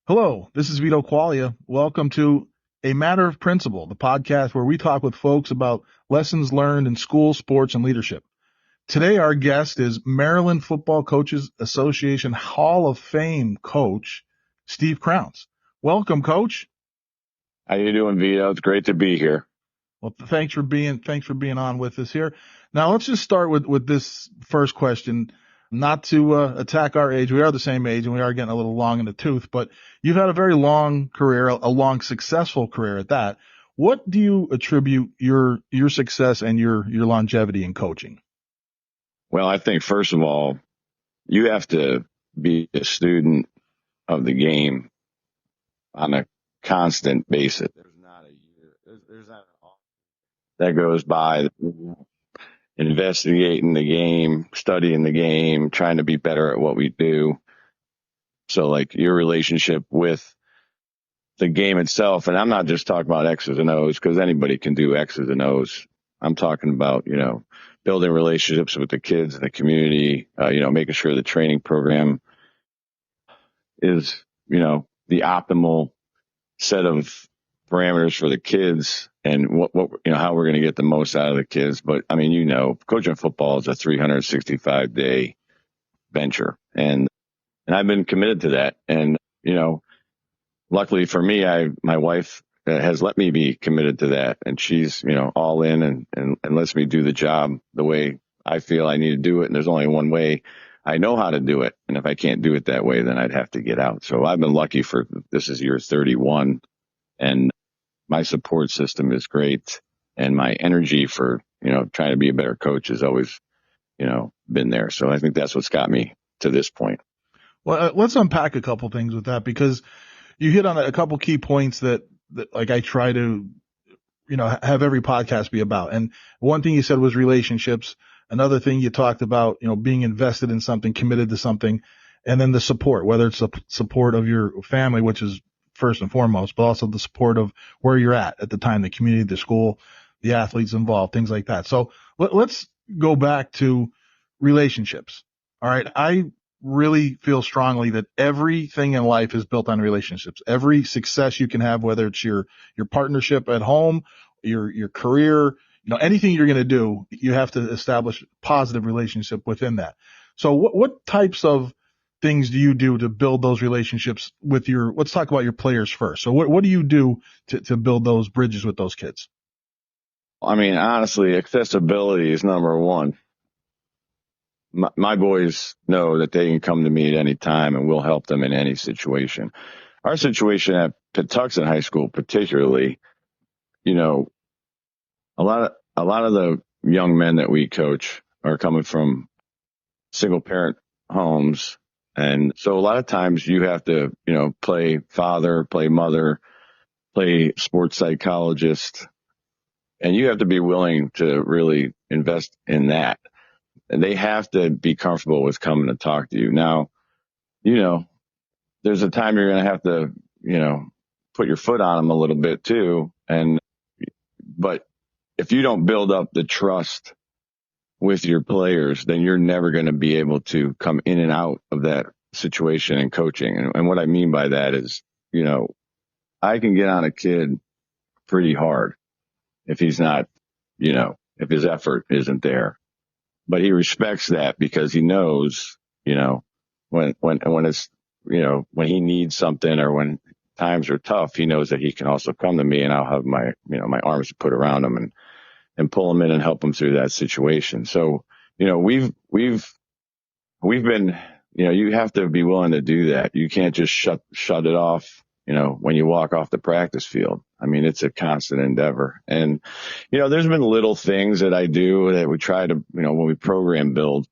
Hello, this is Vito Quaglia. Welcome to A Matter of Principle, the podcast where we talk with folks about lessons learned in school, sports, and leadership. Today, our guest is Maryland Football Coaches Association Hall of Fame coach, Steve Crounse. Welcome, Coach. How you doing, Vito? It's great to be here. Well, thanks for being on with us here. Now, let's just start with this first question. Not to attack our age. We are the same age and we are getting a little long in the tooth, but you've had a very long career, a long successful career at that. What do you attribute your success and your longevity in coaching? Well, I think first of all, you have to be a student of the game on a constant basis. There's not a year, there's not an off that goes by investigating the game, studying the game, trying to be better at what we do. So like your relationship with the game itself, and I'm not just talking about X's and O's because anybody can do X's and O's. I'm talking about, building relationships with the kids in the community, making sure the training program is, the optimal set of parameters for the kids and how we're going to get the most out of the kids. But I mean, coaching football is a 365-day venture. And I've been committed to that. And, luckily for me, my wife has let me be committed to that. And she's, all in and lets me do the job the way I feel I need to do it. And there's only one way I know how to do it. And if I can't do it that way, then I'd have to get out. So I've been lucky this is year 31 and my support system is great. And my energy for, trying to be a better coach has always, been there. So I think that's what's got me to this point. Well, let's unpack a couple things with that because you hit on a couple key points that like I try to, have every podcast be about. And one thing you said was relationships. Another thing you talked about, being invested in something, committed to something, and then the support, whether it's the support of your family, which is first and foremost, but also the support of where you're at the time, the community, the school, the athletes involved, things like that. So let's go back to relationships. All right. I really feel strongly that everything in life is built on relationships. Every success you can have, whether it's your partnership at home, your career, anything you're going to do, you have to establish positive relationship within that. So what types of things do you do to build those relationships with let's talk about your players first. So what do you do to build those bridges with those kids? I mean, honestly, accessibility is number one. My boys know that they can come to me at any time and we'll help them in any situation. Our situation at Patuxent High School, particularly, a lot of the young men that we coach are coming from single parent homes. And so a lot of times you have to, play father, play mother, play sports psychologist, and you have to be willing to really invest in that. And they have to be comfortable with coming to talk to you. Now, there's a time you're going to have to, put your foot on them a little bit too. But if you don't build up the trust with your players, then you're never going to be able to come in and out of that situation in coaching. And what I mean by that is, I can get on a kid pretty hard if he's not, if his effort isn't there. But he respects that because he knows, when it's, when he needs something or when times are tough, he knows that he can also come to me and I'll have my arms put around him and pull him in and help him through that situation. So, we've been, you have to be willing to do that. You can't just shut it off, when you walk off the practice field. I mean, it's a constant endeavor. And, there's been little things that I do that we try to, when we program build,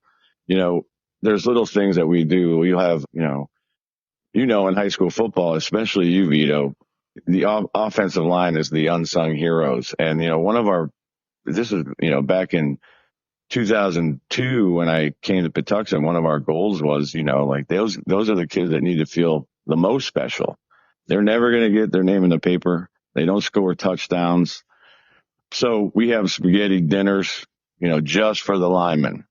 there's little things that we do. You'll have, in high school football, especially you, Vito, the offensive line is the unsung heroes. And, this is, back in 2002 when I came to Patuxent, one of our goals was, those are the kids that need to feel the most special. They're never going to get their name in the paper. They don't score touchdowns. So we have spaghetti dinners, just for the linemen.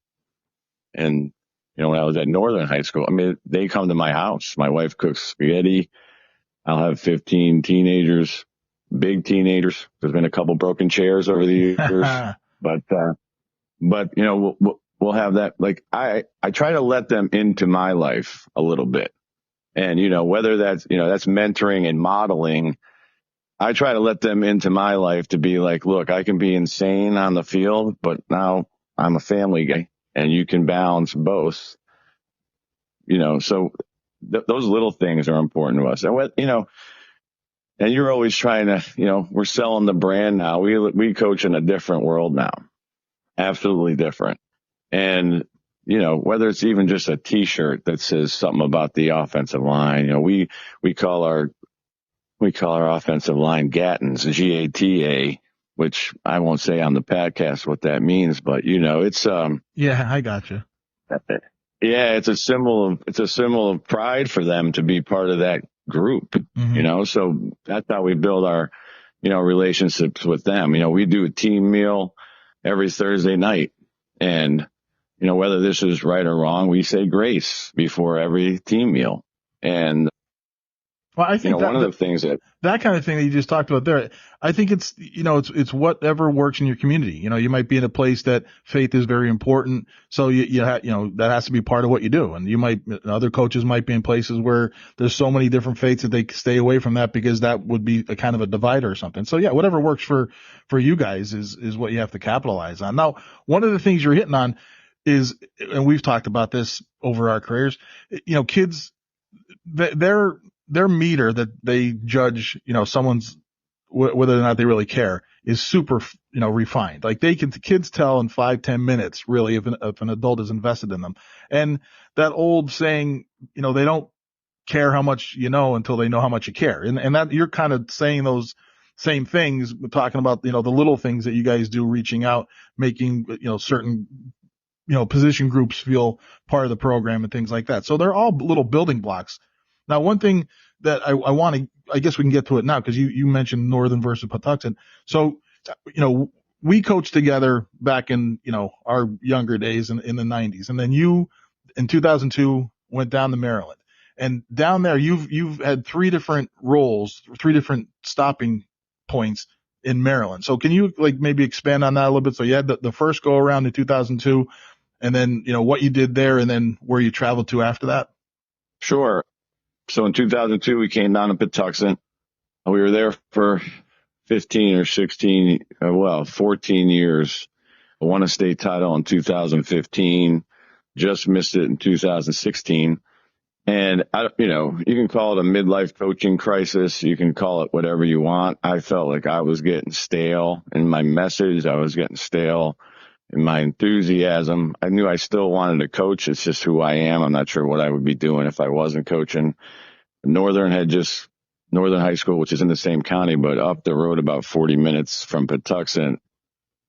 And, when I was at Northern High School, I mean, they come to my house. My wife cooks spaghetti. I'll have 15 teenagers, big teenagers. There's been a couple broken chairs over the years, but we'll have that. Like I try to let them into my life a little bit. And, whether that's mentoring and modeling, I try to let them into my life to be like, look, I can be insane on the field, but now I'm a family guy and you can balance both, so those little things are important to us. And you're always trying to, we're selling the brand now. We coach in a different world now, absolutely different. And, whether it's even just a t-shirt that says something about the offensive line, we call our offensive line Gattans, Gata, which I won't say on the podcast what that means, but it's Yeah, I gotcha. Yeah, it's a symbol of pride for them to be part of that group, so that's how we build our, relationships with them. We do a team meal every Thursday night, and, whether this is right or wrong, we say grace before every team meal. And, well, I think one of the things that kind of thing that you just talked about there, I think it's, it's whatever works in your community. You might be in a place that faith is very important. So that has to be part of what you do. And other coaches might be in places where there's so many different faiths that they stay away from that because that would be a kind of a divider or something. So yeah, whatever works for you guys is what you have to capitalize on. Now, one of the things you're hitting on is, and we've talked about this over our careers, kids, their meter that they judge, someone's whether or not they really care is super, refined. Like kids tell in 5-10 minutes really if an adult is invested in them. And that old saying, they don't care how much you know until they know how much you care. And that you're kind of saying those same things, talking about, the little things that you guys do, reaching out, making, certain, position groups feel part of the program and things like that. So they're all little building blocks. Now, one thing that I want to, I guess we can get to it now because you mentioned Northern versus Patuxent. So, we coached together back in, our younger days in the 90s. And then you, in 2002, went down to Maryland. And down there, you've had 3 different roles, 3 different stopping points in Maryland. So can you maybe expand on that a little bit? So you had the first go around in 2002, and then, what you did there, and then where you traveled to after that? Sure. So in 2002, we came down to Patuxent. We were there for 15 or 16, 14 years. I won a state title in 2015, just missed it in 2016. And, you can call it a midlife coaching crisis. You can call it whatever you want. I felt like I was getting stale in my message. I was getting stale in my enthusiasm. I knew I still wanted to coach. It's just who I am. I'm not sure what I would be doing if I wasn't coaching. Northern High School, which is in the same county, but up the road about 40 minutes from Patuxent,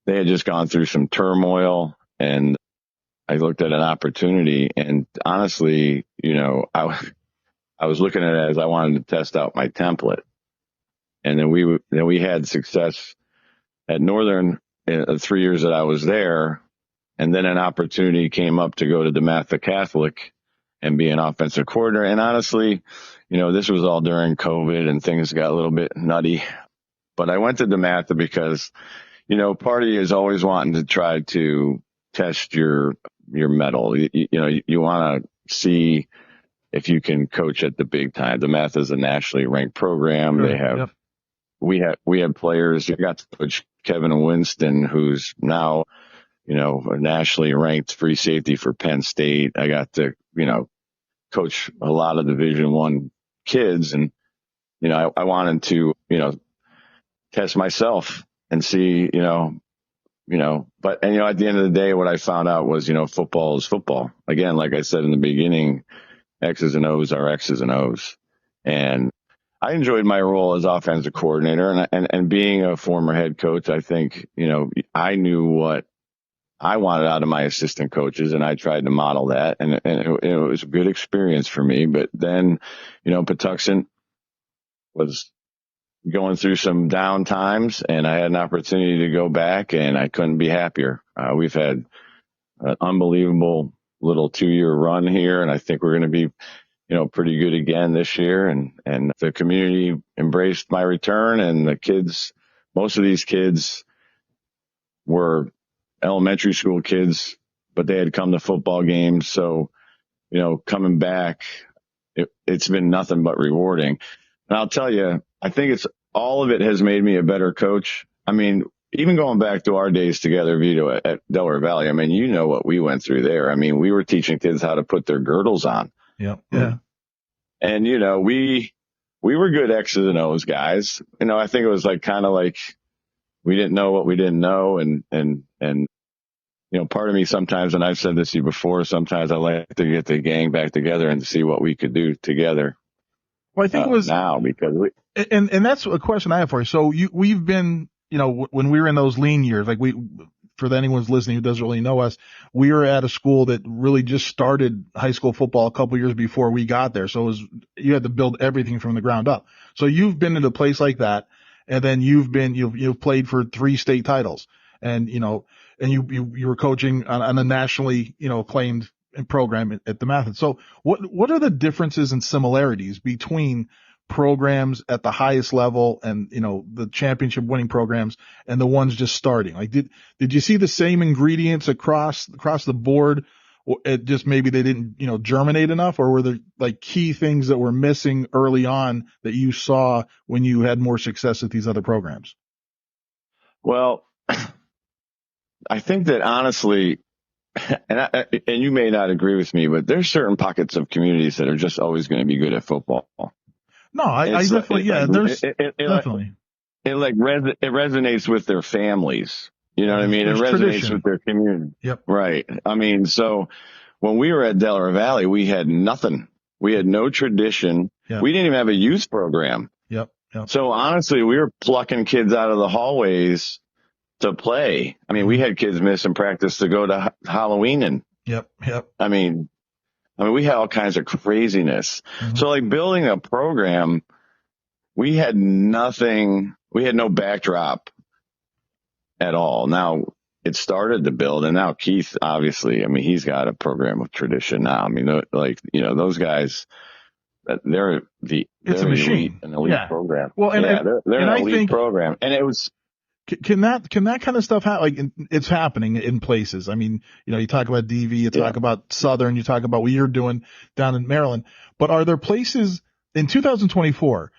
they had just gone through some turmoil, and I looked at an opportunity. And honestly, I was looking at it as I wanted to test out my template. And then we had success at Northern in the 3 years that I was there. And then an opportunity came up to go to DeMatha Catholic and be an offensive coordinator. And honestly, this was all during COVID and things got a little bit nutty. But I went to DeMatha because, part of you is always wanting to try to test your mettle. You want to see if you can coach at the big time. DeMatha is a nationally ranked program. Sure. They have, Yep. we had players. You got to coach Kevin Winston, who's now, a nationally ranked free safety for Penn State. I got to, coach a lot of Division I kids, and I wanted to test myself and see but at the end of the day, what I found out was football is football. Again, like I said in the beginning, X's and O's are X's and O's, and I enjoyed my role as offensive coordinator, and being a former head coach, I think I knew what I wanted out of my assistant coaches, and I tried to model that, and it was a good experience for me. But then, Patuxent was going through some down times, and I had an opportunity to go back, and I couldn't be happier. We've had an unbelievable little 2-year run here, and I think we're going to be pretty good again this year. And the community embraced my return, and the kids, most of these kids were elementary school kids, but they had come to football games. So, coming back, it's been nothing but rewarding. And I'll tell you, I think all of it has made me a better coach. I mean, even going back to our days together, Vito, at Delaware Valley, I mean, what we went through there. I mean, we were teaching kids how to put their girdles on. Yep. Yeah. And, we were good X's and O's guys. I think it was kind of like we didn't know what we didn't know. And part of me sometimes, and I've said this to you before, sometimes I like to get the gang back together and see what we could do together. Well, I think it was now because and that's a question I have for you. So we've been, when we were in those lean years, for anyone who's listening who doesn't really know us, we were at a school that really just started high school football a couple years before we got there. So you had to build everything from the ground up. So you've been in a place like that, and then you've played for 3 state titles, and and you were coaching on a nationally acclaimed program at the Mathis. So what are the differences and similarities between programs at the highest level and the championship winning programs and the ones just starting? Did you see the same ingredients across the board, or it just maybe they didn't germinate enough, or were there key things that were missing early on that you saw when you had more success at these other programs? Well, I think that honestly, and you may not agree with me, but there's certain pockets of communities that are just always going to be good at football. No, I definitely, there's definitely. It resonates with their families. You know what I mean? It resonates tradition with their community. Yep. Right. I mean, so when we were at Delaware Valley, we had nothing. We had no tradition. Yep. We didn't even have a youth program. Yep. So honestly, we were plucking kids out of the hallways to play. I mean, we had kids missing practice to go to Halloween, and Yep. I mean, we had all kinds of craziness. Mm-hmm. So building a program, we had nothing. We had no backdrop at all. Now it started to build, and now Keith, obviously, I mean, he's got a program of tradition now. I mean, those guys, they're it's a machine, an elite program. Well, they're an elite program, and it was. Can that kind of stuff happen? It's happening in places. I mean, you talk about DV, you talk about Southern, you talk about what you're doing down in Maryland. But are there places in 2024?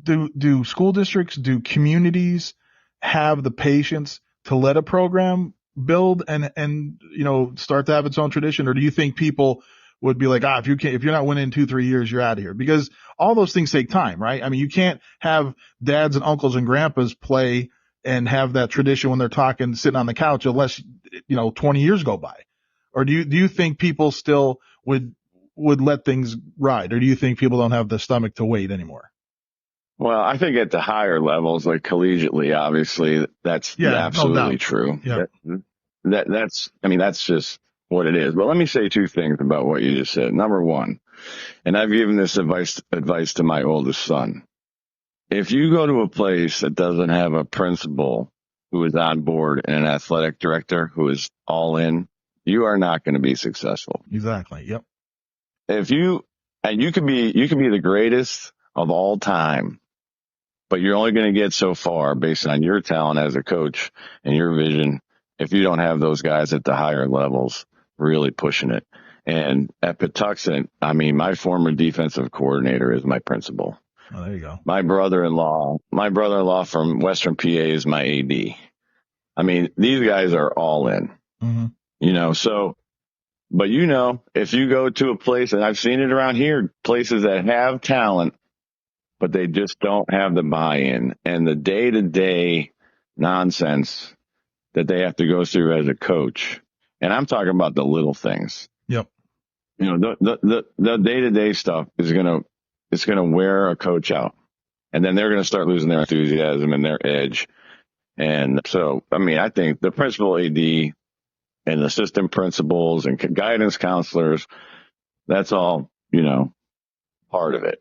Do school districts, do communities have the patience to let a program build and start to have its own tradition, or do you think people would be like, if you're not winning in 2-3 years, you're out of here? Because all those things take time, right? I mean, you can't have dads and uncles and grandpas play and have that tradition when they're talking, sitting on the couch, unless 20 years go by. Or do you think people still would let things ride, or do you think people don't have the stomach to wait anymore? Well, I think at the higher levels, like collegiately, obviously, that's absolutely true. Yeah. That's just what it is. But let me say 2 things about what you just said. Number one, and I've given this advice to my oldest son. If you go to a place that doesn't have a principal who is on board and an athletic director who is all in, you are not going to be successful. Exactly. Yep. You can be the greatest of all time, but you're only going to get so far based on your talent as a coach and your vision if you don't have those guys at the higher levels really pushing it. And at Patuxent, I mean, my former defensive coordinator is my principal. Oh, there you go. My brother-in-law from Western PA is my AD. I mean, these guys are all in, so, but if you go to a place, and I've seen it around here, places that have talent, but they just don't have the buy-in and the day-to-day nonsense that they have to go through as a coach. And I'm talking about the little things. Yep. The day-to-day stuff is it's going to wear a coach out, and then they're going to start losing their enthusiasm and their edge. And so, I mean, I think the principal AD and assistant principals and guidance counselors, that's all, part of it.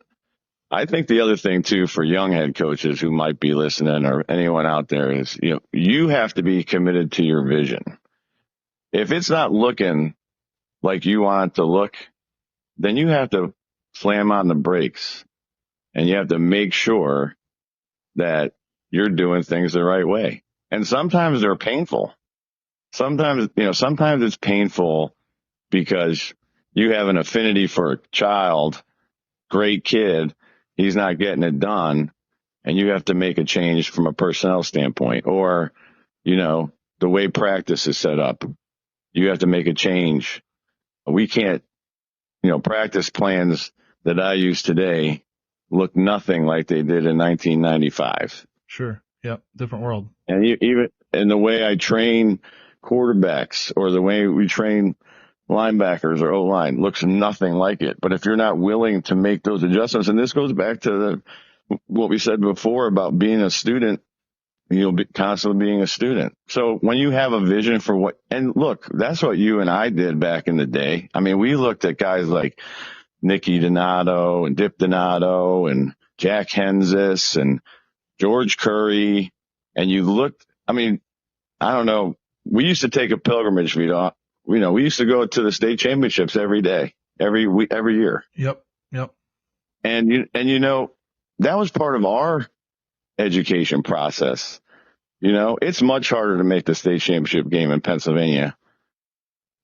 I think the other thing too, for young head coaches who might be listening or anyone out there is, you have to be committed to your vision. If it's not looking like you want it to look, then you have to slam on the brakes, and you have to make sure that you're doing things the right way. And sometimes they're painful. Sometimes it's painful because you have an affinity for a child, great kid, he's not getting it done, and you have to make a change from a personnel standpoint, or, the way practice is set up. You have to make a change. We can't, practice plans that I use today look nothing like they did in 1995. Sure. Yep. Different world. And even in the way I train quarterbacks or the way we train linebackers or O-line looks nothing like it. But if you're not willing to make those adjustments, and this goes back to what we said before about being a student, you'll be constantly being a student. So when you have a vision for what, and look, that's what you and I did back in the day. I mean, we looked at guys like Nicky Donato and Dip Donato and Jack Henzis and George Curry. And you looked, I mean, I don't know. We used to take a pilgrimage, Vito. We used to go to the state championships every day, every week, every year. Yep. And that was part of our education process. It's much harder to make the state championship game in Pennsylvania.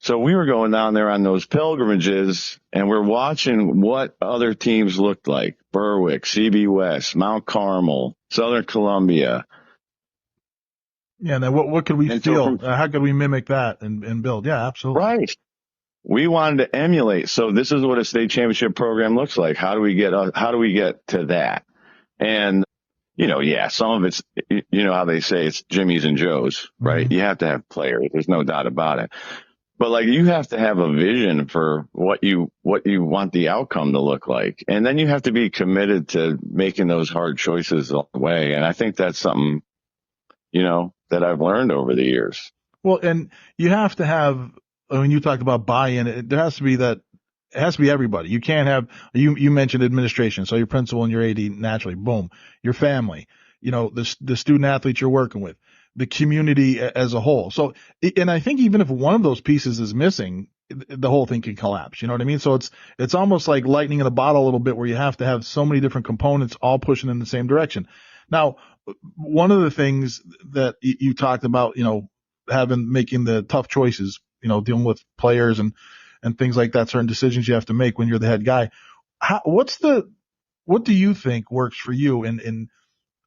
So we were going down there on those pilgrimages, and we're watching what other teams looked like. Berwick, CB West, Mount Carmel, Southern Columbia. Yeah, and then what could we feel? How could we mimic that and build? Yeah, absolutely. Right. We wanted to emulate. So this is what a state championship program looks like. How do we get to that? And, some of it's, how they say it's Jimmy's and Joe's, right? Mm-hmm. You have to have players. There's no doubt about it. But you have to have a vision for what you want the outcome to look like. And then you have to be committed to making those hard choices along the way. And I think that's something, that I've learned over the years. Well, and you have to have, when you talked about buy-in, there has to be that, it has to be everybody. You can't have, you mentioned administration. So your principal and your AD naturally, boom, your family, the student athletes you're working with, the community as a whole. So, and I think even if one of those pieces is missing, the whole thing can collapse. You know what I mean? So it's almost like lightning in a bottle a little bit, where you have to have so many different components all pushing in the same direction. Now, one of the things that you talked about, making the tough choices, dealing with players and things like that, certain decisions you have to make when you're the head guy. What do you think works for you in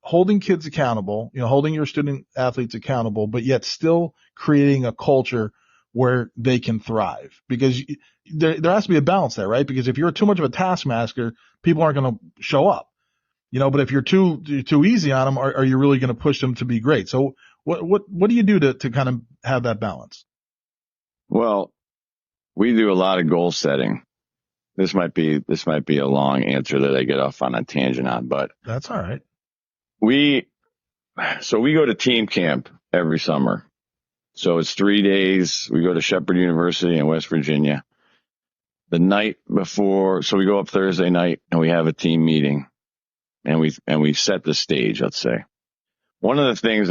holding kids accountable, holding your student athletes accountable, but yet still creating a culture where they can thrive? Because there has to be a balance there, right? Because if you're too much of a taskmaster, people aren't going to show up, but if you're too easy on them, are you really going to push them to be great? So what do you do to kind of have that balance? Well, we do a lot of goal setting. This might be a long answer that I get off on a tangent on, but that's all right. We go to team camp every summer. So it's 3 days. We go to Shepherd University in West Virginia. The night before, so we go up Thursday night and we have a team meeting, and we set the stage, let's say. One of the things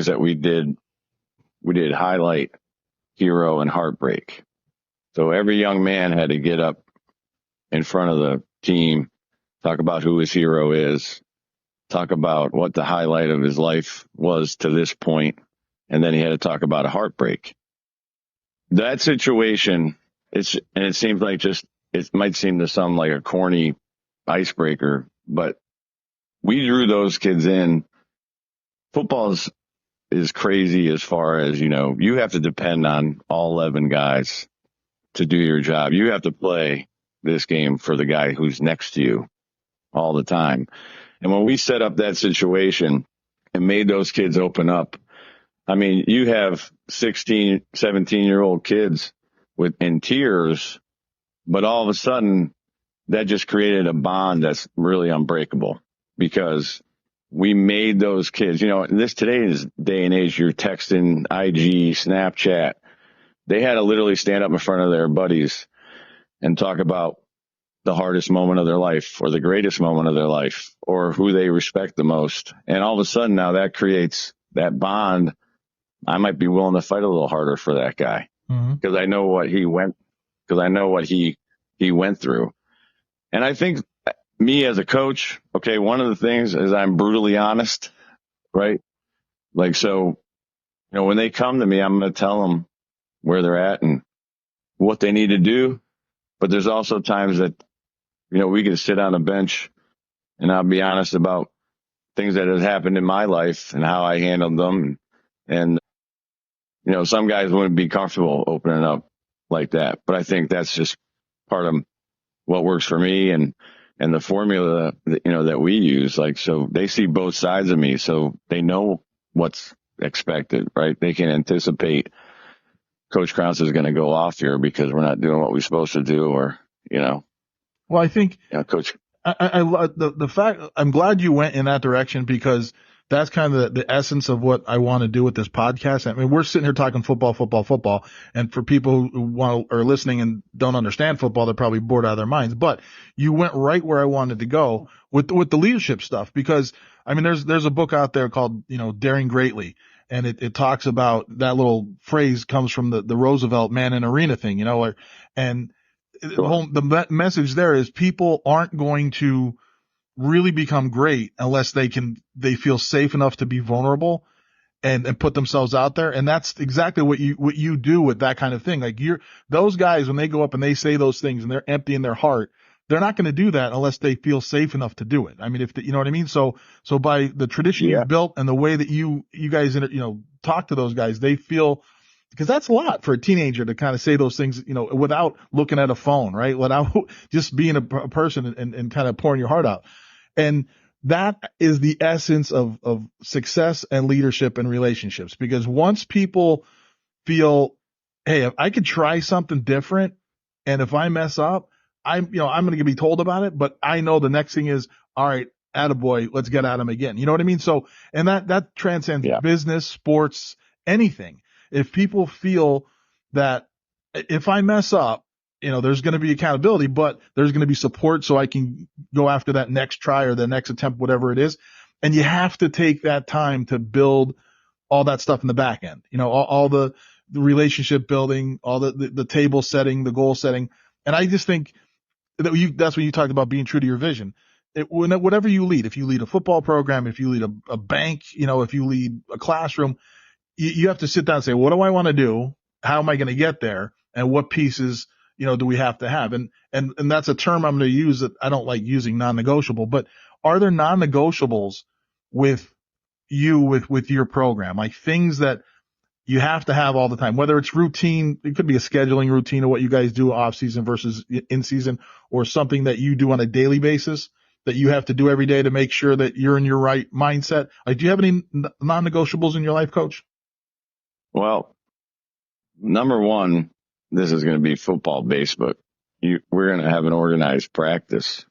that we did highlight hero and heartbreak. So every young man had to get up in front of the team, talk about who his hero is, talk about what the highlight of his life was to this point, and then he had to talk about a heartbreak. That situation, it seems like it might seem to some like a corny icebreaker, but we drew those kids in. Football is crazy as far as, you have to depend on all 11 guys to do your job. You have to play this game for the guy who's next to you all the time. And when we set up that situation and made those kids open up, I mean, you have 16, 17-year-old kids in tears, but all of a sudden that just created a bond that's really unbreakable, because we made those kids, today's day and age, you're texting, IG, Snapchat. They had to literally stand up in front of their buddies and talk about the hardest moment of their life or the greatest moment of their life or who they respect the most. And all of a sudden now that creates that bond. I might be willing to fight a little harder for that guy because I know what he went through. And I think me as a coach, okay, one of the things is I'm brutally honest, right? Like, so, when they come to me, I'm going to tell them where they're at and what they need to do. But there's also times that, we can sit on a bench and I'll be honest about things that have happened in my life and how I handled them. And, some guys wouldn't be comfortable opening up like that. But I think that's just part of what works for me and the formula that, that we use. Like, so they see both sides of me, so they know what's expected, right? They can anticipate Coach Crounse is going to go off here because we're not doing what we're supposed to do, or, Well, I think Coach. the fact I'm glad you went in that direction, because that's kind of the essence of what I want to do with this podcast. I mean, we're sitting here talking football. And for people who are listening and don't understand football, they're probably bored out of their minds, but you went right where I wanted to go with the leadership stuff, because I mean, there's a book out there called, Daring Greatly. And it talks about that little phrase comes from the Roosevelt man in arena thing, and the message there is people aren't going to really become great unless they feel safe enough to be vulnerable and put themselves out there. And that's exactly what you do with that kind of thing. Like those guys, when they go up and they say those things and they're empty in their heart, they're not going to do that unless they feel safe enough to do it. I mean, you know what I mean? So by the tradition you've built and the way that you guys, talk to those guys, they feel, because that's a lot for a teenager to kind of say those things, without looking at a phone, right? Without just being a person and kind of pouring your heart out. And that is the essence of success and leadership and relationships, because once people feel, hey, if I could try something different, and if I mess up, I'm going to be told about it, but I know the next thing is, all right, attaboy, let's get at him again. You know what I mean? So, and that transcends business, sports, anything. If people feel that if I mess up, there's going to be accountability, but there's going to be support so I can go after that next try or the next attempt, whatever it is. And you have to take that time to build all that stuff in the back end, all the relationship building, all the table setting, the goal setting. And I just think that's when you talked about being true to your vision. Whatever you lead, if you lead a football program, if you lead a bank, if you lead a classroom, you have to sit down and say, what do I want to do? How am I going to get there? And what pieces, do we have to have? And that's a term I'm going to use that I don't like using, non-negotiable, but are there non-negotiables with you, with your program? Like things that you have to have all the time, whether it's routine, it could be a scheduling routine of what you guys do off season versus in season, or something that you do on a daily basis that you have to do every day to make sure that you're in your right mindset. Like, do you have any non-negotiables in your life, Coach? Well, number one, this is going to be football based, but we're going to have an organized practice,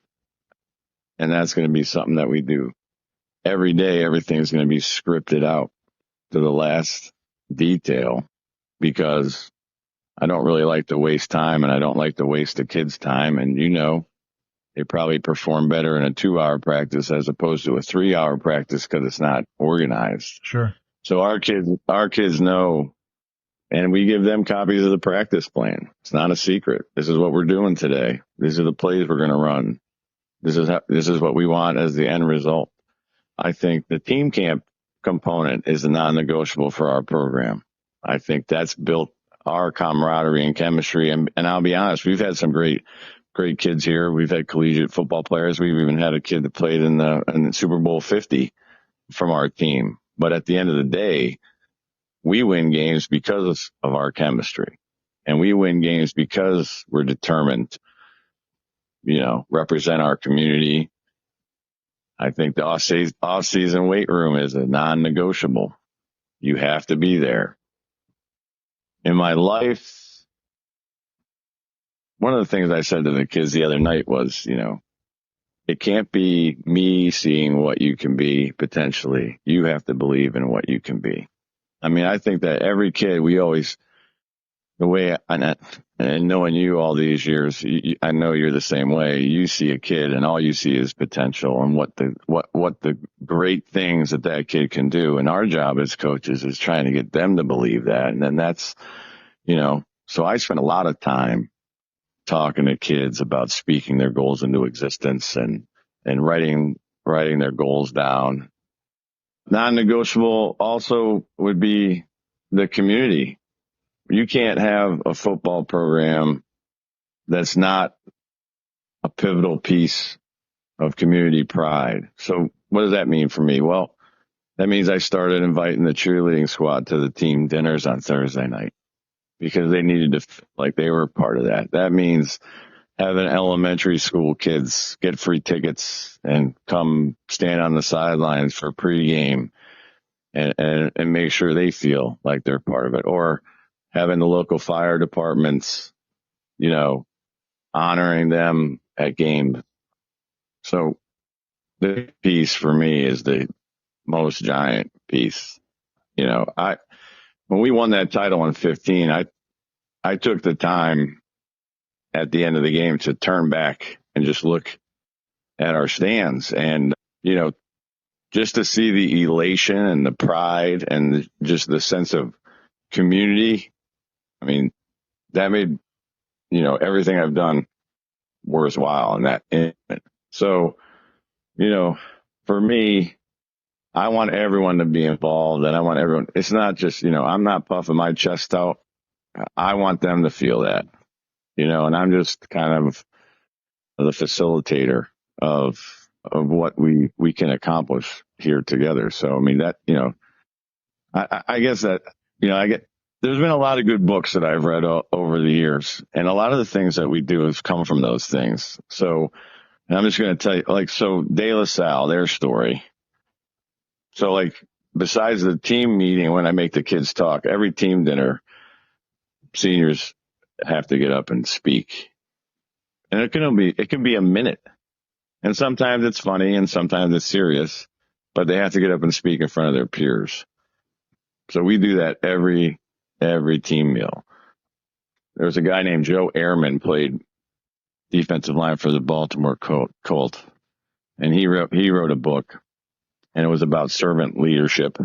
and that's going to be something that we do every day. Everything's going to be scripted out to the last detail, because I don't really like to waste time, and I don't like to waste the kids' time. And they probably perform better in a 2-hour practice as opposed to a 3-hour practice because it's not organized. Sure. So our kids know, and we give them copies of the practice plan. It's not a secret. This is what we're doing today. These are the plays we're going to run. This is what we want as the end result. I think the team camp component is a non-negotiable for our program. I think that's built our camaraderie and chemistry. And I'll be honest, we've had some great kids here. We've had collegiate football players. We've even had a kid that played in the Super Bowl 50 from our team. But at the end of the day, we win games because of our chemistry, and we win games because we're determined, represent our community. I think the off-season weight room is a non-negotiable. You have to be there. In my life, one of the things I said to the kids the other night was, it can't be me seeing what you can be potentially. You have to believe in what you can be. I mean, I think that every kid, the way and knowing you all these years, I know you're the same way. You see a kid and all you see is potential and what the great things that kid can do. And our job as coaches is trying to get them to believe that. And then that's, so I spent a lot of time talking to kids about speaking their goals into existence and writing their goals down. Non-negotiable also would be the community. You can't have a football program that's not a pivotal piece of community pride. So what does that mean for me? Well, that means I started inviting the cheerleading squad to the team dinners on Thursday night because they needed to feel like they were part of that. That means having elementary school kids get free tickets and come stand on the sidelines for pregame and make sure they feel like they're part of it. Or having the local fire departments, you know, honoring them at games. So the piece for me is the most giant piece. You know, when we won that title in 15, I took the time at the end of the game to turn back and just look at our stands and, you know, just to see the elation and the pride and just the sense of community. I mean, that made, you know, everything I've done worthwhile in that instant. So, you know, for me, I want everyone to be involved and I want everyone, it's not just, you know, I'm not puffing my chest out. I want them to feel that, you know, and I'm just kind of the facilitator of what we can accomplish here together. So, I mean, that, you know, I guess that, you know, there's been a lot of good books that I've read over the years, and a lot of the things that we do have come from those things. So, and I'm just going to tell you, like, so De La Salle, their story. So, like, besides the team meeting, when I make the kids talk, every team dinner, seniors have to get up and speak. And it can be a minute. And sometimes it's funny and sometimes it's serious, but they have to get up and speak in front of their peers. So we do that every team meal. There's a guy named Joe Ehrman, played defensive line for the Baltimore Colt, and he wrote a book, and it was about servant leadership.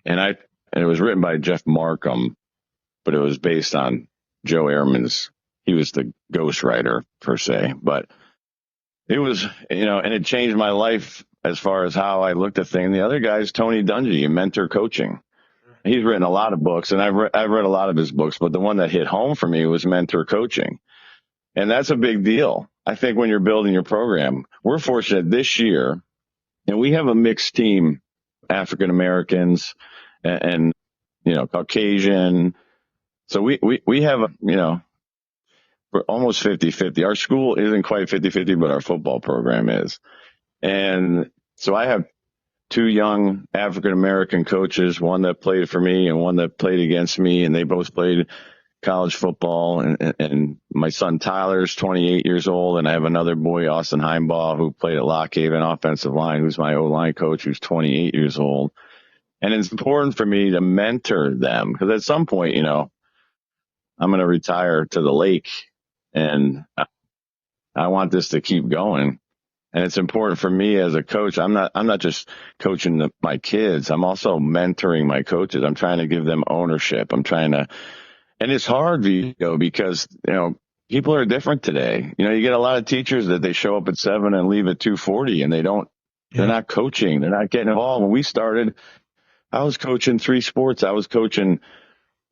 And it was written by Jeff Markham, but it was based on Joe Ehrman's. He was the ghostwriter per se, but it was, you know, and it changed my life as far as how I looked at things. The other guy is Tony Dungy, mentor coaching. He's written a lot of books, and I've read a lot of his books, but the one that hit home for me was mentor coaching. And that's a big deal. I think when you're building your program, we're fortunate this year, and we have a mixed team, African Americans and, you know, Caucasian. So we have a, you know, we're almost 50-50. Our school isn't quite 50-50, but our football program is. And so I have two young African-American coaches, one that played for me and one that played against me, and they both played college football. And my son Tyler's 28 years old, and I have another boy, Austin Heimbaugh, who played at Lock Haven offensive line, who's my O-line coach, who's 28 years old. And it's important for me to mentor them because at some point, you know, I'm going to retire to the lake, and I want this to keep going. And it's important for me as a coach. I'm not just coaching my kids. I'm also mentoring my coaches. I'm trying to give them ownership. And it's hard, Vito, because, you know, people are different today. You know, you get a lot of teachers that they show up at 7 and leave at 2:40, and they're not coaching. They're not getting involved. When we started, I was coaching 3 sports. I was coaching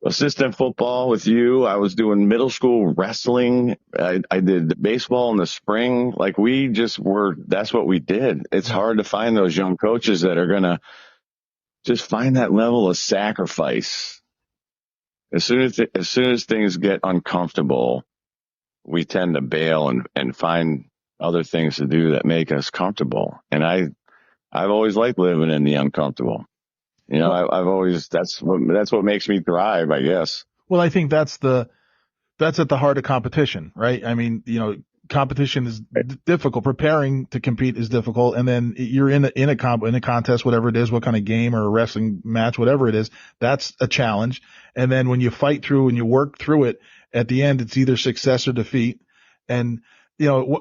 assistant football with you. I was doing middle school wrestling. I did baseball in the spring. Like that's what we did. It's hard to find those young coaches that are going to just find that level of sacrifice. As soon as things get uncomfortable, we tend to bail and find other things to do that make us comfortable. And I've always liked living in the uncomfortable. You know, I've always, that's what makes me thrive, I guess. Well, I think that's at the heart of competition, right? I mean, you know, competition is difficult. Preparing to compete is difficult. And then you're in a contest, whatever it is, what kind of game or a wrestling match, whatever it is, that's a challenge. And then when you fight through and you work through it, at the end, it's either success or defeat. And, you know,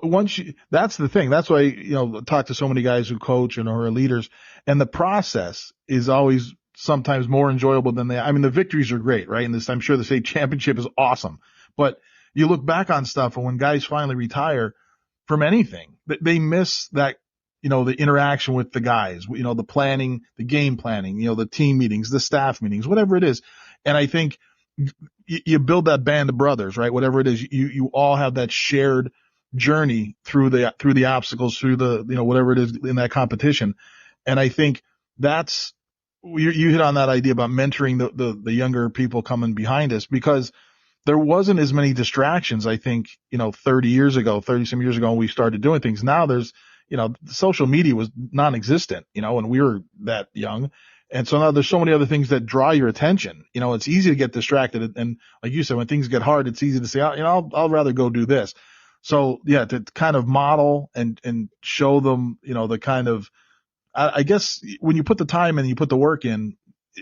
that's the thing. That's why, you know, talk to so many guys who coach and who are leaders, and the process is always sometimes more enjoyable than the victories are great, right? And I'm sure the state championship is awesome, but you look back on stuff, and when guys finally retire from anything, they miss that, the interaction with the guys, the planning, the game planning, the team meetings, the staff meetings, whatever it is. And I think you build that band of brothers, right? Whatever it is, you all have that shared journey through the obstacles, through the, whatever it is in that competition. And I think that's, you hit on that idea about mentoring the younger people coming behind us, because there wasn't as many distractions, I think, 30 some years ago when we started doing things. Now there's, social media was non-existent, when we were that young. And so now there's so many other things that draw your attention. It's easy to get distracted. And like you said, when things get hard, it's easy to say, I'll rather go do this. So yeah, to kind of model and show them, the kind of, I guess when you put the time in, you put the work in,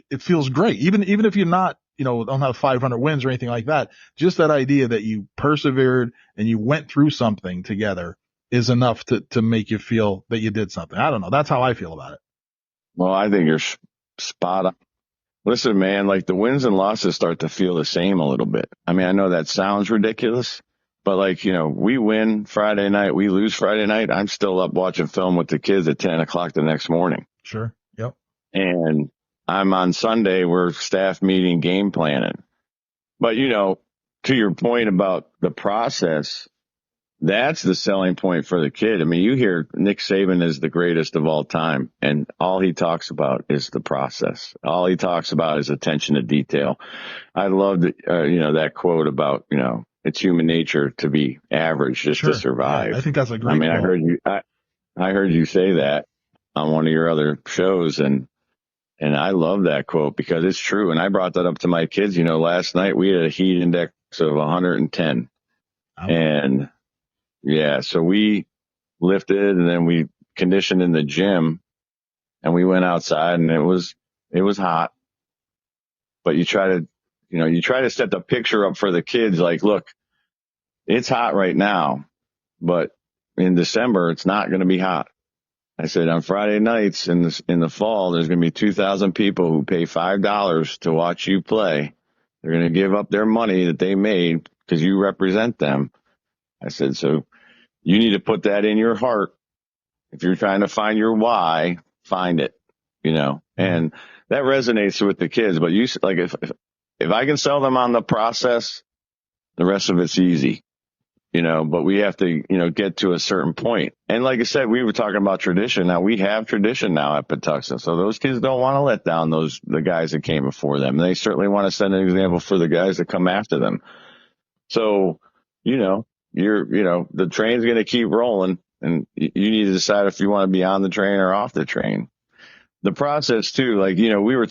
it feels great. Even if you're not, don't have 500 wins or anything like that, just that idea that you persevered and you went through something together is enough to make you feel that you did something. I don't know. That's how I feel about it. Well, I think you're spot on. Listen, man, like the wins and losses start to feel the same a little bit. I mean, I know that sounds ridiculous, but like, we win Friday night, we lose Friday night. I'm still up watching film with the kids at 10 o'clock the next morning. Sure. Yep. And I'm on Sunday, we're staff meeting, game planning. But, to your point about the process, that's the selling point for the kid. I mean, you hear Nick Saban is the greatest of all time, and all he talks about is the process. All he talks about is attention to detail. I loved, that quote about, it's human nature to be average just Sure. to survive. Yeah, I think that's a great quote. I heard you say that on one of your other shows, and I love that quote because it's true. And I brought that up to my kids. Last night we had a heat index of 110, and yeah, so we lifted and then we conditioned in the gym, and we went outside, and it was hot. But you try to set the picture up for the kids. Like, look, it's hot right now, but in December, it's not going to be hot. I said on Friday nights in the fall, there's going to be 2,000 people who pay $5 to watch you play. They're going to give up their money that they made because you represent them. I said, so you need to put that in your heart. If you're trying to find your why, find it, and that resonates with the kids. But if I can sell them on the process, the rest of it's easy. But we have to, get to a certain point. And like I said, we were talking about tradition. Now we have tradition now at Patuxent. So those kids don't want to let down the guys that came before them. And they certainly want to set an example for the guys that come after them. So, the train's going to keep rolling, and you need to decide if you want to be on the train or off the train. The process too, like, we were,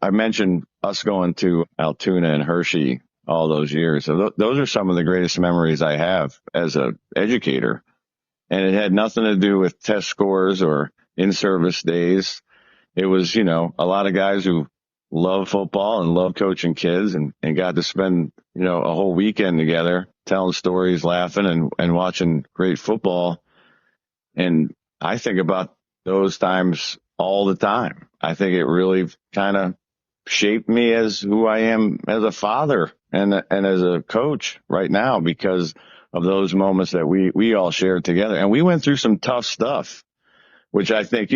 I mentioned us going to Altoona and Hershey all those years. So those are some of the greatest memories I have as a educator. And it had nothing to do with test scores or in-service days. It was, a lot of guys who love football and love coaching kids and got to spend, a whole weekend together, telling stories, laughing and watching great football. And I think about those times all the time. I think it really kind of shaped me as who I am as a father and as a coach right now because of those moments that we all shared together. And we went through some tough stuff, which I think,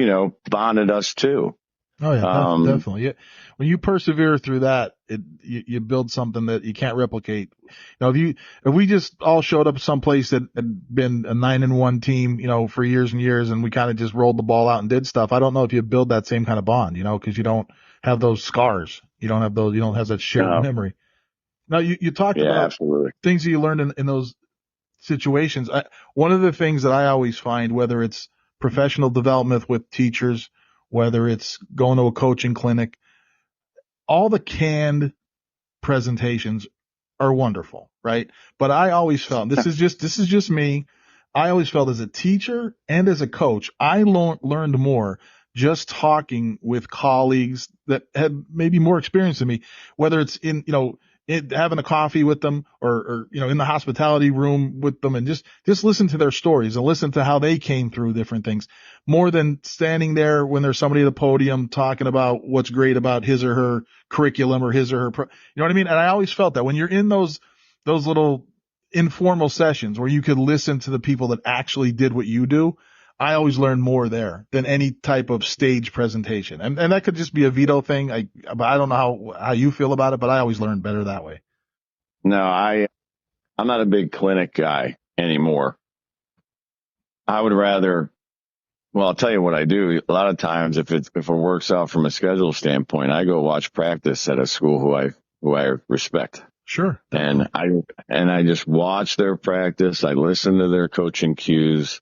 bonded us too. Oh yeah, definitely. Yeah. When you persevere through that, you build something that you can't replicate. If we just all showed up someplace that had been a 9-1 team, for years and years, and we kind of just rolled the ball out and did stuff, I don't know if you build that same kind of bond, because you don't have those scars. You don't have that shared memory. Now you talked about absolutely. Things that you learned in those situations. One of the things that I always find, whether it's professional development with teachers, whether it's going to a coaching clinic, all the canned presentations are wonderful, right? But I always felt, this is just me. I always felt as a teacher and as a coach, I learned more just talking with colleagues that had maybe more experience than me, whether it's in, having a coffee with them or in the hospitality room with them, and just listen to their stories and listen to how they came through different things, more than standing there when there's somebody at the podium talking about what's great about his or her curriculum or his or her, you know what I mean? And I always felt that when you're in those little informal sessions where you could listen to the people that actually did what you do, I always learn more there than any type of stage presentation. And that could just be a Vito thing. But I don't know how you feel about it, but I always learn better that way. No, I'm not a big clinic guy anymore. I would rather, well, I'll tell you what I do. A lot of times if it works out from a schedule standpoint, I go watch practice at a school who I respect. Sure. And I just watch their practice. I listen to their coaching cues.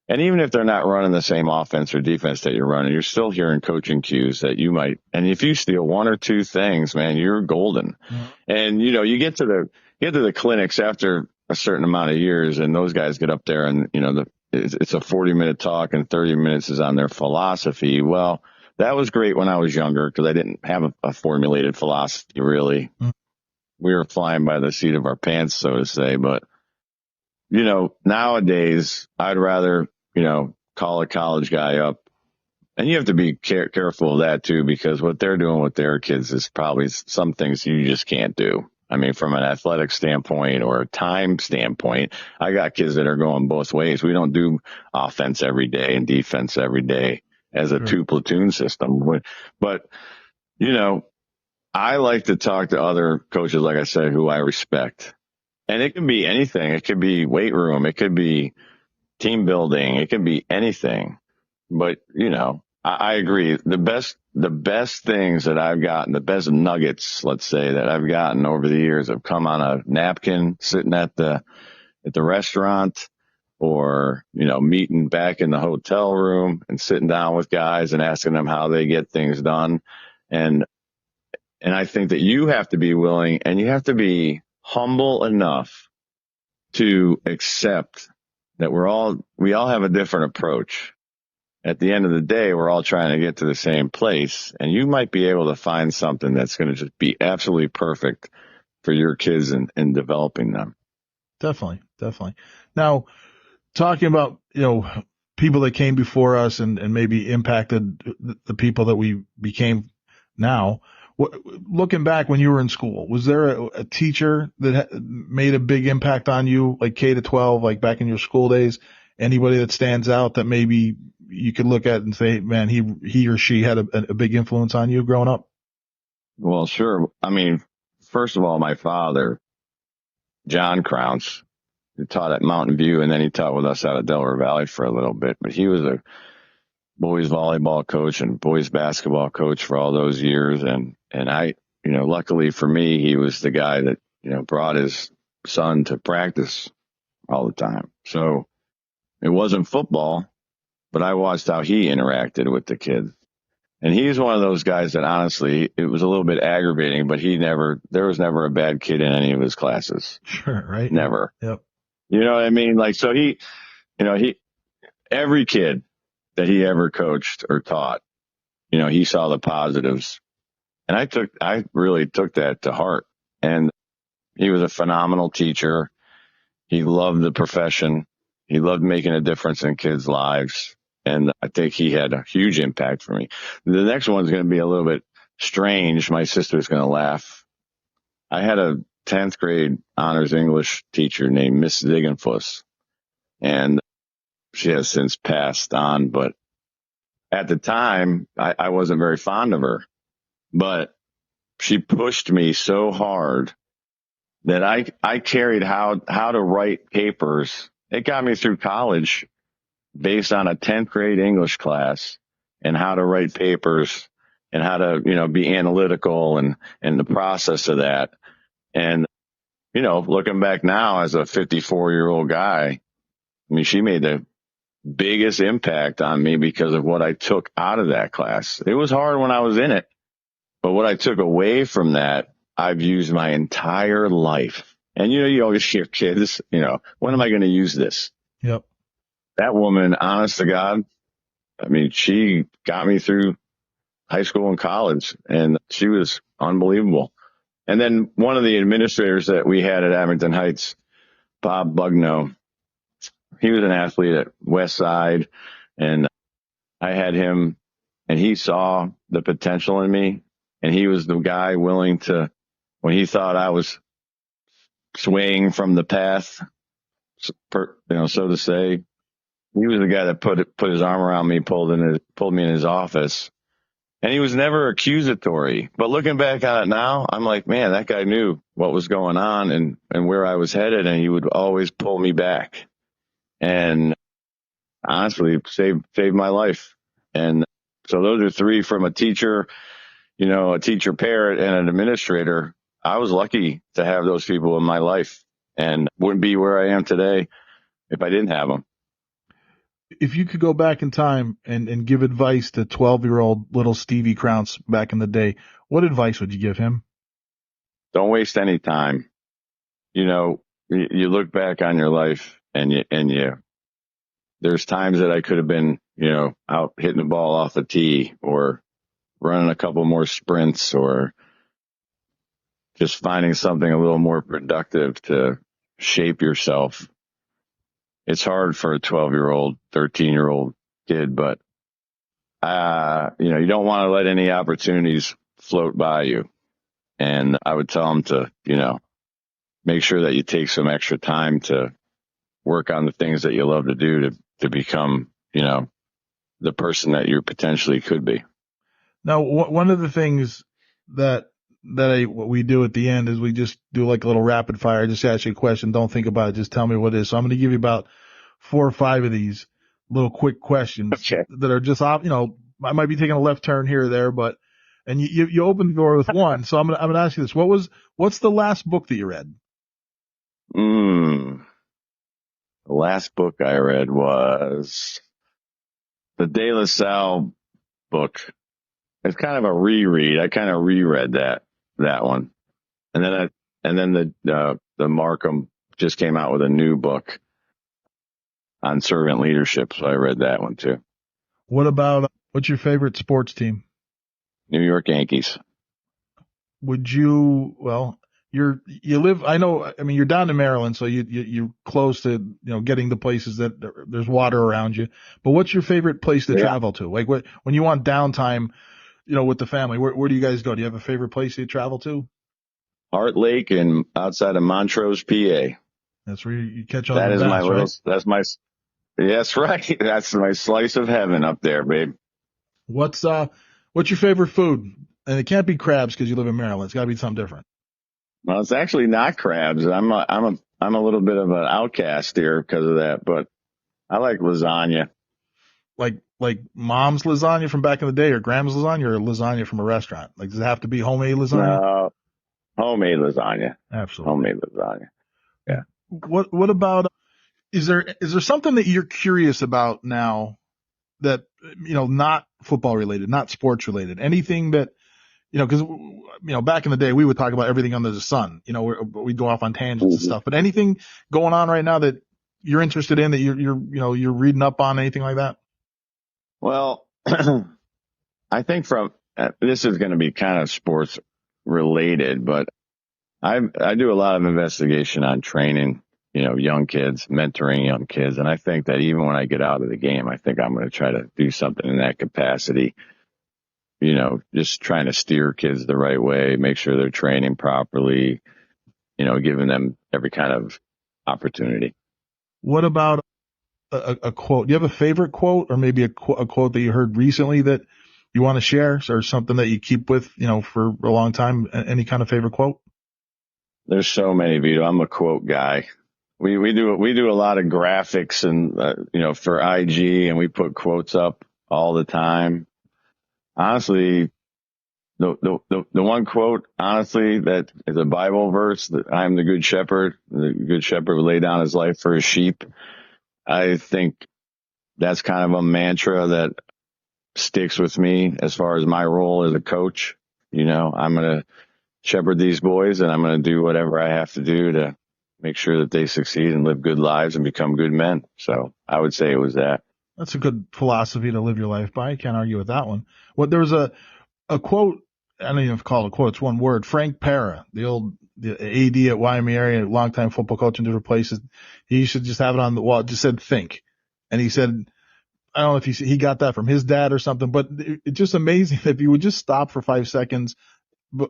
And even if they're not running the same offense or defense that you're running, you're still hearing coaching cues that you might. And if you steal one or two things, man, you're golden. Mm-hmm. And you get to the clinics after a certain amount of years, and those guys get up there, and it's a 40-minute talk, and 30 minutes is on their philosophy. Well, that was great when I was younger because I didn't have a formulated philosophy really. Mm-hmm. We were flying by the seat of our pants, so to say. But nowadays, I'd rather call a college guy up. And you have to be careful of that too, because what they're doing with their kids is probably some things you just can't do. I mean, from an athletic standpoint or a time standpoint, I got kids that are going both ways. We don't do offense every day and defense every day as a two platoon system. But, I like to talk to other coaches, like I said, who I respect. And it can be anything. It could be weight room. It could be team building. It can be anything. But, I agree. The best things that I've gotten, the best nuggets, let's say, that I've gotten over the years have come on a napkin sitting at the restaurant, or, meeting back in the hotel room and sitting down with guys and asking them how they get things done. And I think that you have to be willing, and you have to be humble enough to accept that we all have a different approach. At the end of the day, we're all trying to get to the same place, and you might be able to find something that's going to just be absolutely perfect for your kids and developing them. Definitely. Now, talking about, people that came before us and maybe impacted the people that we became now, looking back when you were in school, was there a teacher that made a big impact on you, like K to 12, like back in your school days? Anybody that stands out that maybe you could look at and say, man, he or she had a big influence on you growing up? Well, sure. I mean, first of all, my father, John Crounse, who taught at Mountain View, and then he taught with us out of Delaware Valley for a little bit. But he was a boys volleyball coach and boys basketball coach for all those years. And I, luckily for me, he was the guy that, brought his son to practice all the time. So it wasn't football, but I watched how he interacted with the kids. And he's one of those guys that honestly, it was a little bit aggravating, but there was never a bad kid in any of his classes. Sure, right? Never. Yep. You know what I mean? Like, so every kid that he ever coached or taught, he saw the positives. And I really took that to heart. And he was a phenomenal teacher. He loved the profession. He loved making a difference in kids' lives. And I think he had a huge impact for me. The next one's going to be a little bit strange. My sister's going to laugh. I had a 10th grade honors English teacher named Miss Ziegenfuss. And she has since passed on. But at the time, I wasn't very fond of her. But she pushed me so hard that I carried how to write papers. It got me through college based on a 10th grade English class, and how to write papers and how to, be analytical and the process of that. And, looking back now as a 54-year-old guy, I mean, she made the biggest impact on me because of what I took out of that class. It was hard when I was in it, but what I took away from that, I've used my entire life. And, you always hear kids, when am I going to use this? Yep. That woman, honest to God, I mean, she got me through high school and college, and she was unbelievable. And then one of the administrators that we had at Abington Heights, Bob Bugno, he was an athlete at West Side, and I had him, and he saw the potential in me, and he was the guy willing to, when he thought I was swaying from the path, so to say. He was the guy that put his arm around me, pulled me in his office, and he was never accusatory. But looking back on it now, I'm like, man, that guy knew what was going on and where I was headed, and he would always pull me back. And honestly, saved my life. And so those are three from a teacher, a teacher parent and an administrator. I was lucky to have those people in my life and wouldn't be where I am today if I didn't have them. If you could go back in time and give advice to 12-year-old little Stevie Crounse back in the day, what advice would you give him? Don't waste any time. You look back on your life and there's times that I could have been, out hitting the ball off the tee or running a couple more sprints or just finding something a little more productive to shape yourself. It's hard for a 12-year-old, 13-year-old kid, but, you don't want to let any opportunities float by you. And I would tell them to, make sure that you take some extra time to work on the things that you love to do to become, the person that you potentially could be. Now, one of the things what we do at the end is we just do like a little rapid fire. Just ask you a question. Don't think about it. Just tell me what it is. So I'm going to give you about 4 or 5 of these little quick questions that are just, I might be taking a left turn here or there, and you open the door with one. So I'm going to ask you this. What's the last book that you read? The last book I read was the De La Salle book. It's kind of a reread. I kind of reread that one. And then the Markham just came out with a new book on servant leadership. So I read that one too. What's your favorite sports team? New York Yankees. You're down in Maryland, so you're close to, getting the places that there's water around you. But what's your favorite place to travel to? Like when you want downtime, with the family, where do you guys go? Do you have a favorite place you travel to? Heart Lake and outside of Montrose, PA. That's where you catch all the bass, right? Yes, right. That's my slice of heaven up there, babe. What's your favorite food? And it can't be crabs because you live in Maryland. It's got to be something different. Well, it's actually not crabs. I'm a little bit of an outcast here because of that, but I like lasagna. Like mom's lasagna from back in the day, or grandma's lasagna, or lasagna from a restaurant? Like, does it have to be homemade lasagna? No, homemade lasagna. Absolutely. Homemade lasagna. Yeah. What about, is there something that you're curious about now that, not football related, not sports related, anything that, because, back in the day we would talk about everything under the sun, we'd go off on tangents and stuff, but anything going on right now that you're interested in, that you're reading up on, anything like that? Well, I think this is going to be kind of sports related, but I do a lot of investigation on training, young kids, mentoring young kids. And I think that even when I get out of the game, I think I'm going to try to do something in that capacity, just trying to steer kids the right way, make sure they're training properly, giving them every kind of opportunity. What about a quote? Do you have a favorite quote, or maybe a quote that you heard recently that you want to share, or something that you keep with, for a long time? Any kind of favorite quote? There's so many, Vito. I'm a quote guy. We do a lot of graphics and, for IG, and we put quotes up all the time. Honestly, the one quote, that is a Bible verse, that I am the good shepherd will lay down his life for his sheep. I think that's kind of a mantra that sticks with me as far as my role as a coach. I'm going to shepherd these boys, and I'm going to do whatever I have to do to make sure that they succeed and live good lives and become good men. So I would say it was that. That's a good philosophy to live your life by. I can't argue with that one. There was a quote, I don't even call it a quote, it's one word. Frank Para, the AD at Wyoming area, longtime football coach in different places, he should just have it on the wall. It just said think. And he said, I don't know if he got that from his dad or something, but it's just amazing that if you would just stop for 5 seconds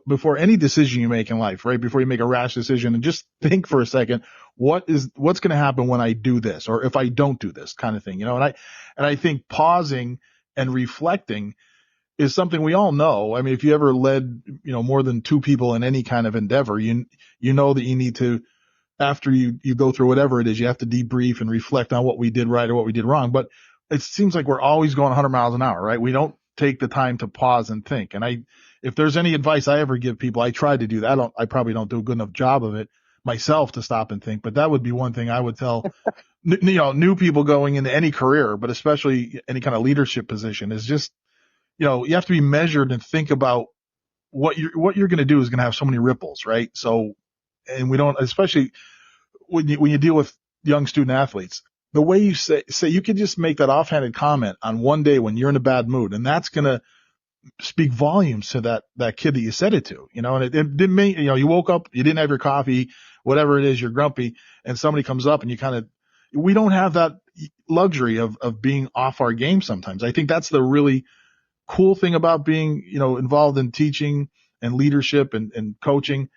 before any decision you make in life, right? Before you make a rash decision, and just think for a second, what's going to happen when I do this, or if I don't do this, kind of thing, you know? And I think pausing and reflecting is something we all know. I mean, if you ever led, more than two people in any kind of endeavor, you know that you need to, after you go through whatever it is, you have to debrief and reflect on what we did right or what we did wrong. But it seems like we're always going 100 miles an hour, right? We don't take the time to pause and think. And if there's any advice I ever give people, I try to do that. I probably don't do a good enough job of it myself to stop and think, but that would be one thing I would tell, new people going into any career, but especially any kind of leadership position, is just, you have to be measured and think about what you're going to do is going to have so many ripples, right? So, and we don't, especially when you deal with young student athletes, the way you say you could just make that offhanded comment on one day when you're in a bad mood, and that's going to speak volumes to that kid that you said it to, and it didn't mean, you woke up, you didn't have your coffee, whatever it is, you're grumpy, and somebody comes up and we don't have that luxury of being off our game sometimes. I think that's the really cool thing about being, involved in teaching and leadership and coaching,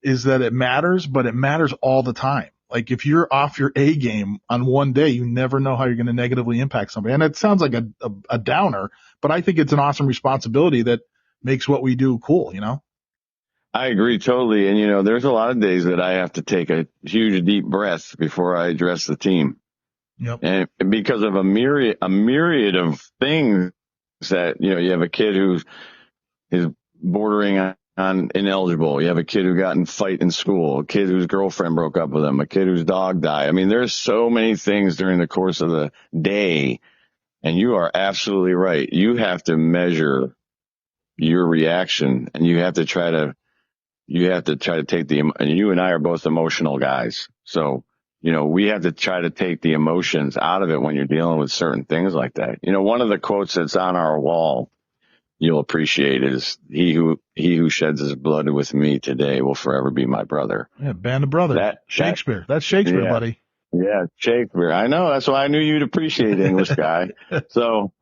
is that it matters, but it matters all the time. Like if you're off your A game on one day, you never know how you're going to negatively impact somebody. And it sounds like a downer, but I think it's an awesome responsibility that makes what we do cool, I agree totally. And, there's a lot of days that I have to take a huge deep breath before I address the team. Yep. And because of a myriad of things that, you have a kid who is bordering on ineligible. You have a kid who got in a fight in school, a kid whose girlfriend broke up with him, a kid whose dog died. I mean, there's so many things during the course of the day, and you are absolutely right. You have to measure your reaction, and you have to try to take and you and I are both emotional guys. So, we have to try to take the emotions out of it when you're dealing with certain things like that. One of the quotes that's on our wall, you'll appreciate, is he who sheds his blood with me today will forever be my brother. Yeah, Band of Brothers. Shakespeare. That's Shakespeare, yeah, buddy. Yeah, Shakespeare. I know. That's why I knew you'd appreciate English guy. So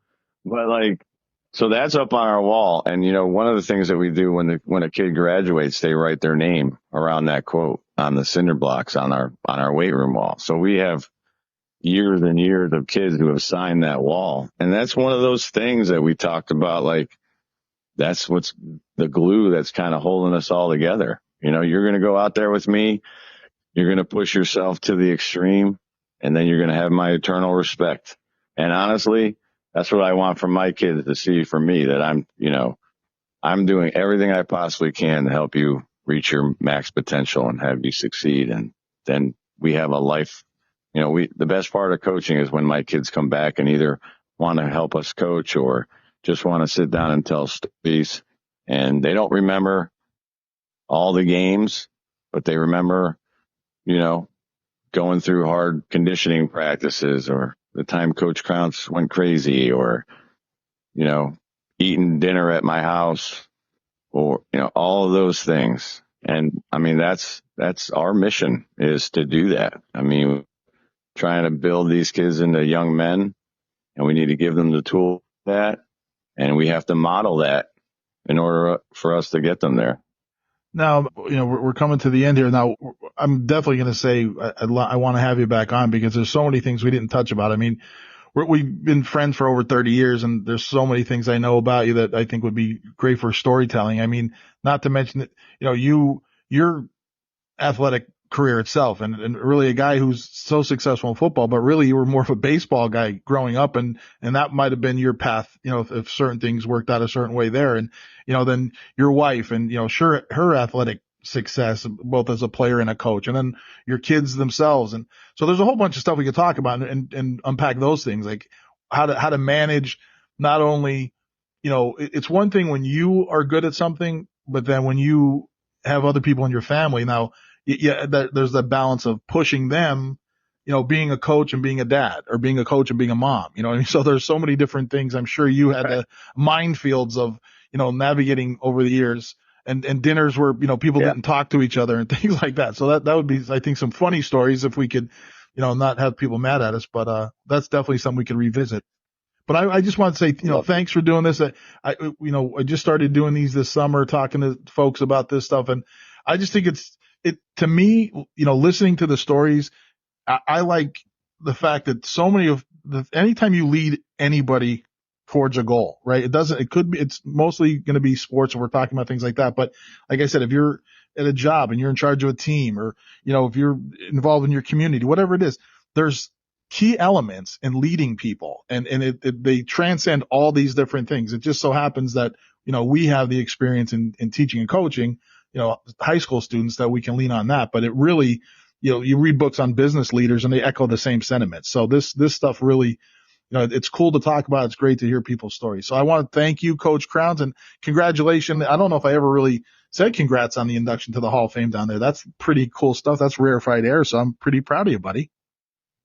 that's up on our wall. And, one of the things that we do when a kid graduates, they write their name around that quote on the cinder blocks on our weight room wall. So we have years and years of kids who have signed that wall. And that's one of those things that we talked about, like, that's what's the glue that's kind of holding us all together. You're going to go out there with me. You're going to push yourself to the extreme, and then you're going to have my eternal respect. And honestly, that's what I want from my kids to see from me, that I'm doing everything I possibly can to help you reach your max potential and have you succeed. And then we have a life. The best part of coaching is when my kids come back and either want to help us coach or just want to sit down and tell stories, and they don't remember all the games, but they remember, going through hard conditioning practices, or the time Coach Crounse went crazy, or, eating dinner at my house, or, all of those things. And I mean, that's our mission, is to do that. I mean, trying to build these kids into young men, and we need to give them the tool for that. And we have to model that in order for us to get them there. Now, we're coming to the end here. Now, I'm definitely going to say I want to have you back on, because there's so many things we didn't touch about. I mean, we've been friends for over 30 years, and there's so many things I know about you that I think would be great for storytelling. I mean, not to mention that, your athletic career itself, and really a guy who's so successful in football, but really you were more of a baseball guy growing up, and that might have been your path, if certain things worked out a certain way there. And, then your wife, and, sure, her athletic success, both as a player and a coach, and then your kids themselves. And so there's a whole bunch of stuff we could talk about and unpack those things, like how to manage not only, it's one thing when you are good at something, but then when you have other people in your family now, there's that balance of pushing them, being a coach and being a dad, or being a coach and being a mom, what I mean? So there's so many different things. I'm sure you had the minefields of, navigating over the years, and dinners where, people didn't talk to each other and things like that. So that would be, I think, some funny stories if we could, not have people mad at us, but, that's definitely something we could revisit. But I just want to say, thanks for doing this. I just started doing these this summer, talking to folks about this stuff. And I just think to me, listening to the stories, I like the fact that so many anytime you lead anybody towards a goal, right? It's mostly going to be sports and we're talking about things like that. But like I said, if you're at a job and you're in charge of a team or, if you're involved in your community, whatever it is, there's key elements in leading people and they transcend all these different things. It just so happens that, we have the experience in teaching and coaching, high school students that we can lean on that, but it really, you read books on business leaders and they echo the same sentiments. So this stuff really, it's cool to talk about. It's great to hear people's stories. So I want to thank you, Coach Crounse, and congratulations. I don't know if I ever really said congrats on the induction to the Hall of Fame down there. That's pretty cool stuff. That's rarefied air. So I'm pretty proud of you, buddy.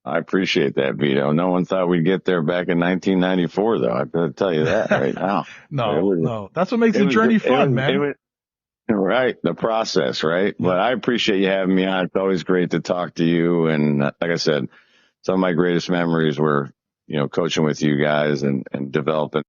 I appreciate that, Vito. No one thought we'd get there back in 1994, though. I better tell you that right now. No. That's what makes the journey fun, man. Right. The process, right? Yeah. But I appreciate you having me on. It's always great to talk to you. And like I said, some of my greatest memories were, coaching with you guys and developing